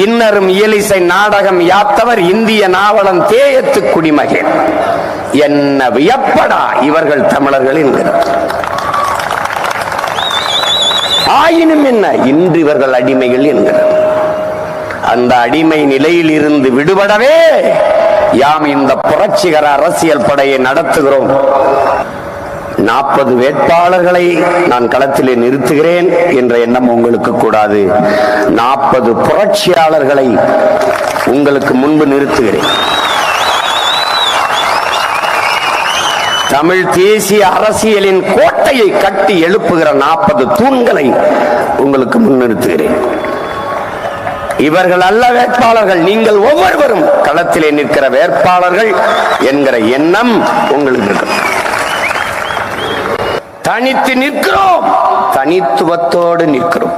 இன்னரும் இயலிசை நாடகம் யாத்தவர் இந்திய நாவலம் தேயத்து குடிமகன். என்ன வியப்படா இவர்கள் தமிழர்கள் என்கிறார். ஆயினும் என்ன, இன்று இவர்கள் அடிமைகள் என்கிறார். அந்த அடிமை நிலையில் இருந்து விடுபடவே யாம் இந்த புரட்சிகர அரசியல் படையை நடத்துகிறோம். 40 வேட்பாளர்களை நான் களத்திலே நிறுத்துகிறேன் என்ற எண்ணம் உங்களுக்கு கூடாது. 40 புரட்சியாளர்களை உங்களுக்கு முன்பு நிறுத்துகிறேன். தமிழ் தேசிய அரசியலின் கோட்டையை கட்டி எழுப்புகிற 40 தூண்களை உங்களுக்கு முன்னிறுத்துகிறேன். இவர்கள் அல்ல வேட்பாளர்கள், நீங்கள் ஒவ்வொருவரும் களத்திலே நிற்கிற வேட்பாளர்கள் என்கிற எண்ணம் உங்களுக்கு இருக்கு. தனித்து நிற்கிறோம், தனித்துவத்தோடு நிற்கிறோம்.